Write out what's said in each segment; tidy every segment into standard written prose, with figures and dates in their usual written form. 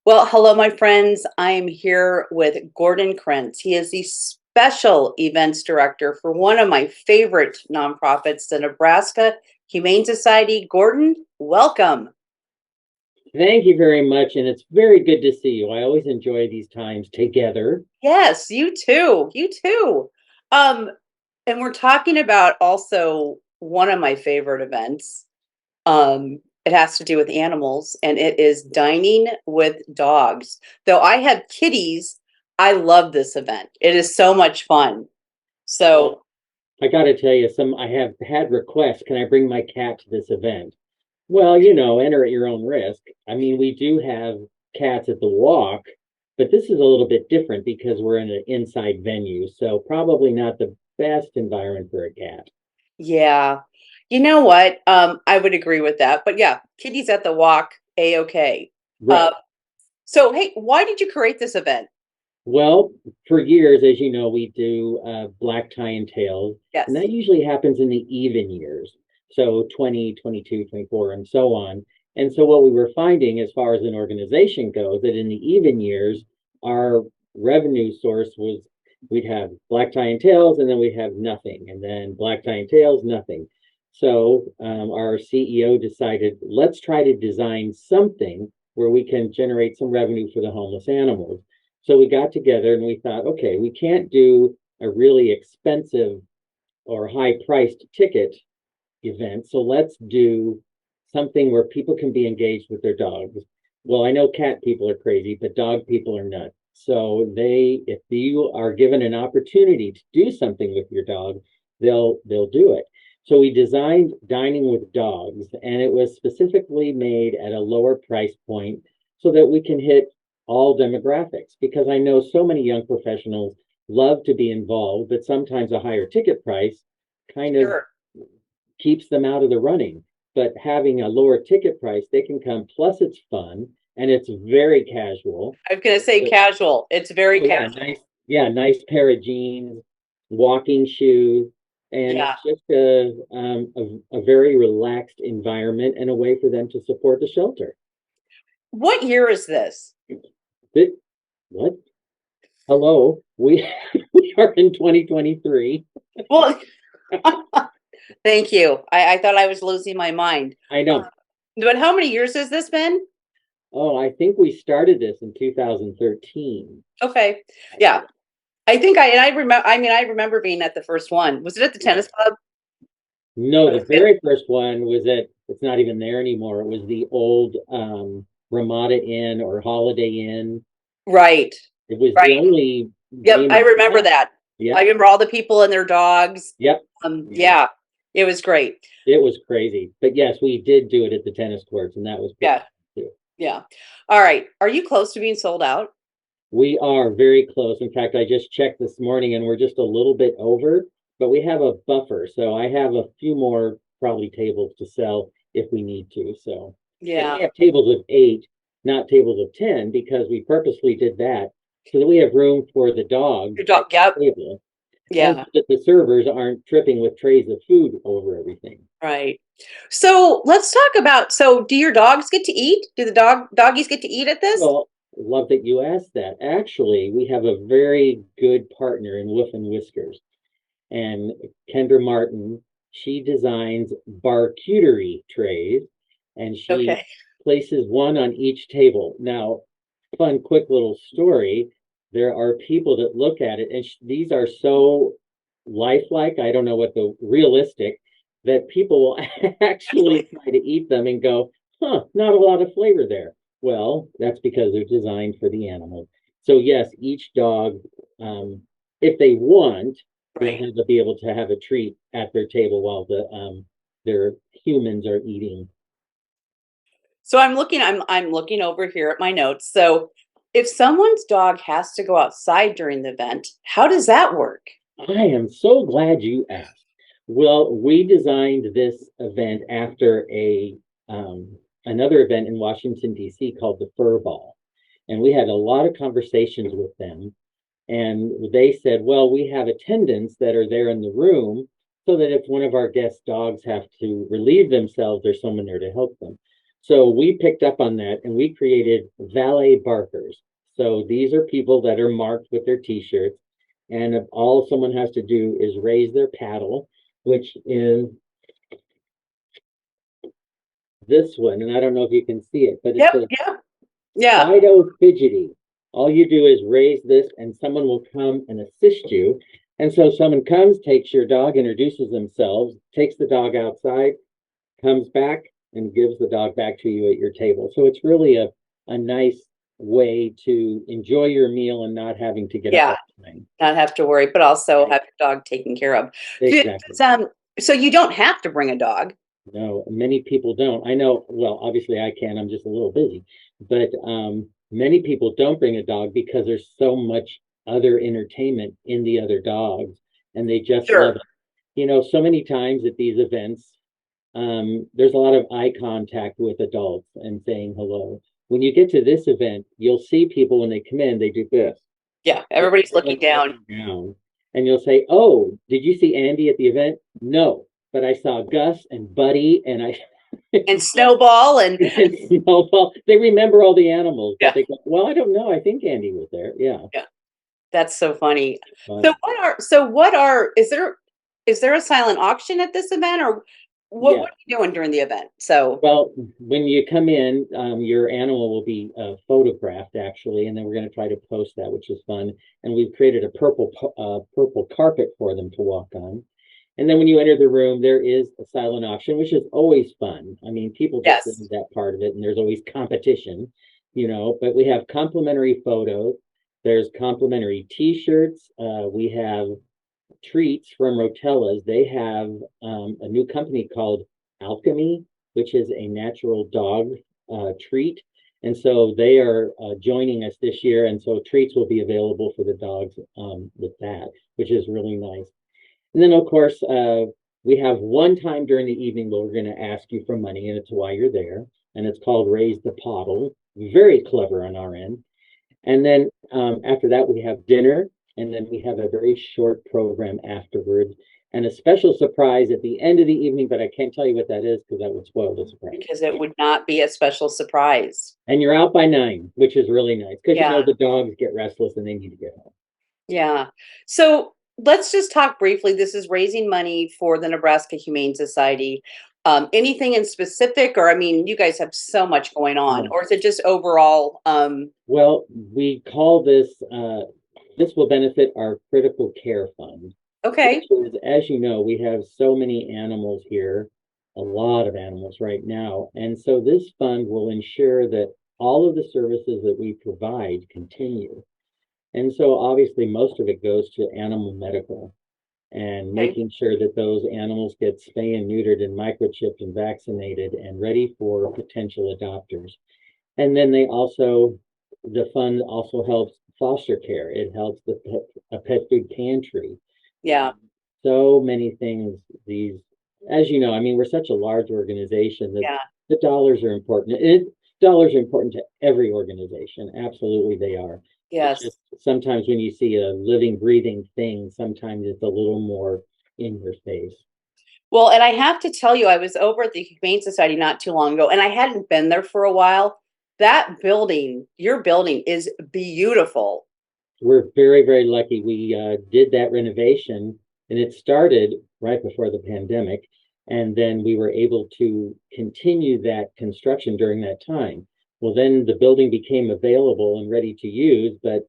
Well, hello, my friends. I am here with Gordon Krentz. He is the special events director for one of my favorite nonprofits, the Nebraska Humane Society. Gordon, welcome. Thank you very much, and it's very good to see you. I always enjoy these times together. Yes, you too. You too. Um, and we're talking about also one of my favorite events. It has to do with animals, and it is dining with dogs. Though I have kitties, I love this event. It is so much fun. So, Well, I got to tell you, I have had requests. Can I bring my cat to this event? Well, enter at your own risk. I mean, we do have cats at the walk, but this is a little bit different because we're in an inside venue, so probably not the best environment for a cat. yeah. You know what? I would agree with that. But yeah, kitties at the walk, a-okay. Uh, Right. so hey, why did you create this event? Well, for years, as you know, we do black tie and tails, and Yes. that usually happens in the even years. So 20, 22, 24, and so on. And so what we were finding as far as an organization goes, that in the even years, our revenue source was we'd have black tie and tails, and then we'd have nothing, and then black tie and tails, nothing. So our CEO decided, let's try to design something where we can generate some revenue for the homeless animals. So we got together and we thought, okay, we can't do a really expensive or high priced ticket event. So let's do something where people can be engaged with their dogs. Well, I know cat people are crazy, but dog people are nuts. So if you are given an opportunity to do something with your dog, they'll do it. So we designed dining with dogs, and it was specifically made at a lower price point so that we can hit all demographics. Because I know so many young professionals love to be involved, but sometimes a higher ticket price kind of Sure. keeps them out of the running. But having a lower ticket price, they can come. Plus, it's fun and it's very casual. I'm gonna say So, casual. It's very oh yeah, casual. nice pair of jeans, walking shoes, and Yeah. it's just a very relaxed environment and a way for them to support the shelter. What year is this? But what? Hello, we we are in 2023. Well, thank you. I thought I was losing my mind. I know. But how many years has this been? Oh, I think we started this in 2013. Okay. Yeah. I remember I remember being at the first one. Was it at the Right. tennis club? No, Or the the fit? very first one was it's not even there anymore. It was the old Ramada Inn or Holiday Inn. Right. It was the Right. only Yep, name I of remember that. that. I Yep, remember all the people and their dogs. yep, yeah. Yeah, it was great. It was crazy. But yes, we did do it at the tennis courts, and that was pretty Yeah, fun too. yeah. All right. Are you close to being sold out? We are very close. In fact, I just checked this morning and we're just a little bit over, but we have a buffer. So I have a few more probably tables to sell if we need to. So, and we Yeah. have tables of 8, not tables of 10, because we purposely did that so that we have room for the dogs Your at dog. Yep. the table and Yeah. so that the servers aren't tripping with trays of food over everything. Right. So let's talk about. So, do your dogs get to eat? Do the doggies get to eat at this? Well, love that you asked that. Actually, we have a very good partner in Woof and Whiskers. And Kendra Martin, she designs charcuterie trays and she Okay. places one on each table. Now, fun, quick little story. There are people that look at it, and these are so lifelike. I don't know what the realistic that people will actually Actually, try to eat them and go, huh, not a lot of flavor there. Well, that's because they're designed for the animal. So, yes, each dog, if they want, will right. have to be able to have a treat at their table while their humans are eating. So I'm looking over here at my notes. So, if someone's dog has to go outside during the event, how does that work? I am so glad you asked. Well, we designed this event after a another event in Washington D.C. called the Fur Ball, and we had a lot of conversations with them. And they said, well, we have attendants that are there in the room so that if one of our guest dogs have to relieve themselves, there's someone there to help them. So we picked up on that and we created valet barkers. So these are people that are marked with their t-shirts, and all someone has to do is raise their paddle, which is this one. And I don't know if you can see it, but it's Yep, a yep, yeah. Fido fidgety. All you do is raise this and someone will come and assist you. And so someone comes, takes your dog, introduces themselves, takes the dog outside, comes back and gives the dog back to you at your table. So it's really a nice way to enjoy your meal and not having to get up Yeah, all the time. not have to worry, but also Right. have your dog taken care of. Exactly. So you don't have to bring a dog. No, many people don't. I know, well, obviously I can, I'm just a little busy, but many people don't bring a dog because there's so much other entertainment in the other dogs and they just love Sure. it. So many times at these events, there's a lot of eye contact with adults and saying hello. When you get to this event, you'll see people when they come in, they do this. Yeah, So everybody's looking everyone's down. looking down, and you'll say, "Oh, did you see Andy at the event?" No, but I saw Gus and Buddy, and I And Snowball and and Snowball. They remember all the animals, but yeah, they go, "Well, I don't know. I think Andy was there." Yeah, yeah. That's so funny. fun. Is there a silent auction at this event, or Yeah. what are you doing during the event? So Well, when you come in, your animal will be photographed actually, and then we're going to try to post that, which is fun. And we've created a purple carpet for them to walk on. And then when you enter the room, there is a silent auction, which is always fun. I mean, people just love yes. that part of it, and there's always competition, but we have complimentary photos. There's complimentary T-shirts. We have treats from Rotella's. They have a new company called Alchemy, which is a natural dog treat. And so they are joining us this year. And so treats will be available for the dogs with that, which is really nice. And then, of course, we have one time during the evening where we're going to ask you for money, and it's why you're there. And it's called Raise the Pottle. Very clever on our end. And then after that, we have dinner, and then we have a very short program afterwards, and a special surprise at the end of the evening. But I can't tell you what that is because that would spoil the surprise. Because it would not be a special surprise. And you're out by 9, which is really nice because Yeah. the dogs get restless and they need to get home. Yeah. So let's just talk briefly. This is raising money for the Nebraska Humane Society. Anything in specific, or I mean, you guys have so much going on, or is it just overall? Well, we call this will benefit our critical care fund, Okay. which is, as you know, we have so many animals here, a lot of animals right now. And so this fund will ensure that all of the services that we provide continue. And so obviously most of it goes to animal medical and Okay. making sure that those animals get spay and neutered and microchipped and vaccinated and ready for potential adopters. And then the fund also helps foster care. It helps a pet food pantry. Yeah. So many things. As you know, I mean, we're such a large organization that Yeah. the dollars are important. Dollars are important to every organization. Absolutely, they are. It's Yes. just sometimes when you see a living, breathing thing, sometimes it's a little more in your face. Well, and I have to tell you, I was over at the Humane Society not too long ago, and I hadn't been there for a while. That building, your building, is beautiful. We're very, very lucky. We did that renovation, and it started right before the pandemic. And then we were able to continue that construction during that time. Well, then the building became available and ready to use, but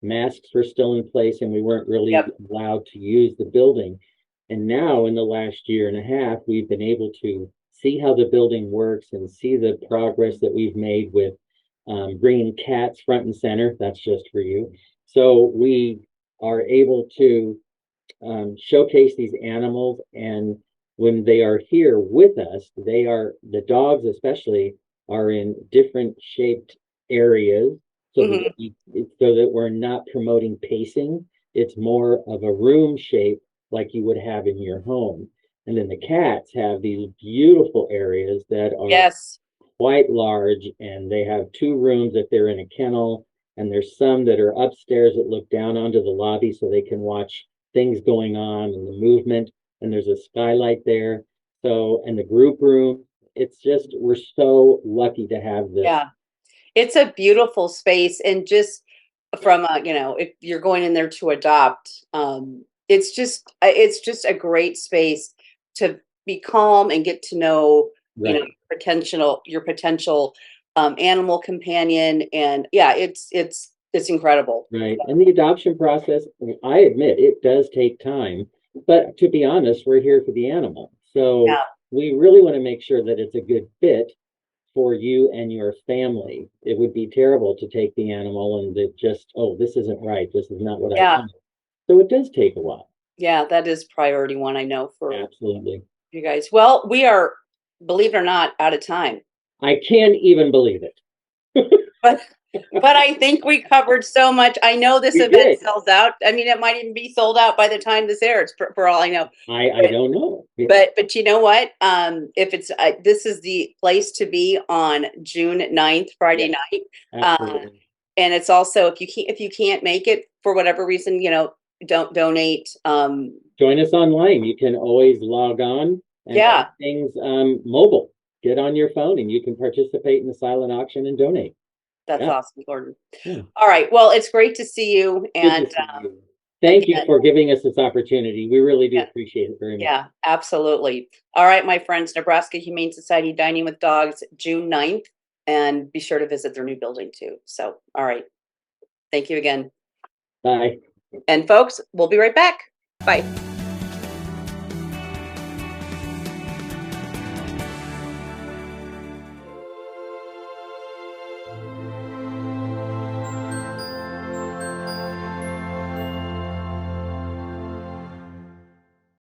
masks were still in place and we weren't really Yep. allowed to use the building. And now, in the last year and a half, we've been able to see how the building works and see the progress that we've made with bringing cats front and center. That's just for you. So we are able to showcase these animals, and when they are here with us, the dogs especially are in different shaped areas so that Hmm. we're not promoting pacing. It's more of a room shape like you would have in your home. And then the cats have these beautiful areas that are Yes. quite large, and they have 2 rooms that they're in a kennel, and there's some that are upstairs that look down onto the lobby so they can watch things going on and the movement, and there's a skylight there. So, and the group room, it's just, we're so lucky to have this. Yeah. It's a beautiful space, and just from if you're going in there to adopt, it's just a great space to be calm and get to know, Right. your potential animal companion, and yeah, it's incredible. Right. And the adoption process, I admit it does take time, but to be honest, we're here for the animal. So Yeah, we really want to make sure that it's a good fit for you and your family. It would be terrible to take the animal and it just, oh, this isn't right. This is not what I yeah, want. So it does take a while. yeah. That is priority one, I know, for Absolutely. you guys. Well, we are, believe it or not, out of time. I can't even believe it. But I think we covered so much. I know this We event did. sells out. I mean, it might even be sold out by the time this airs, for all I know. I don't know. But you know what? If it's this is the place to be on June 9th, Friday Yes, night. absolutely. And it's also, if you can't make it for whatever reason, don't donate. Join us online. You can always log on and Yeah, everything's mobile. Get on your phone and you can participate in the silent auction and donate. that's Yeah, awesome, Gordon. yeah. All right. Well, it's great to see you. Good to And see you. Thank you again, for giving us this opportunity. We really do yeah. appreciate it very much. Yeah, absolutely. All right, my friends, Nebraska Humane Society Dining with Dogs, June 9th, and be sure to visit their new building too. So, all right. Thank you again. Bye. And folks, we'll be right back. Bye.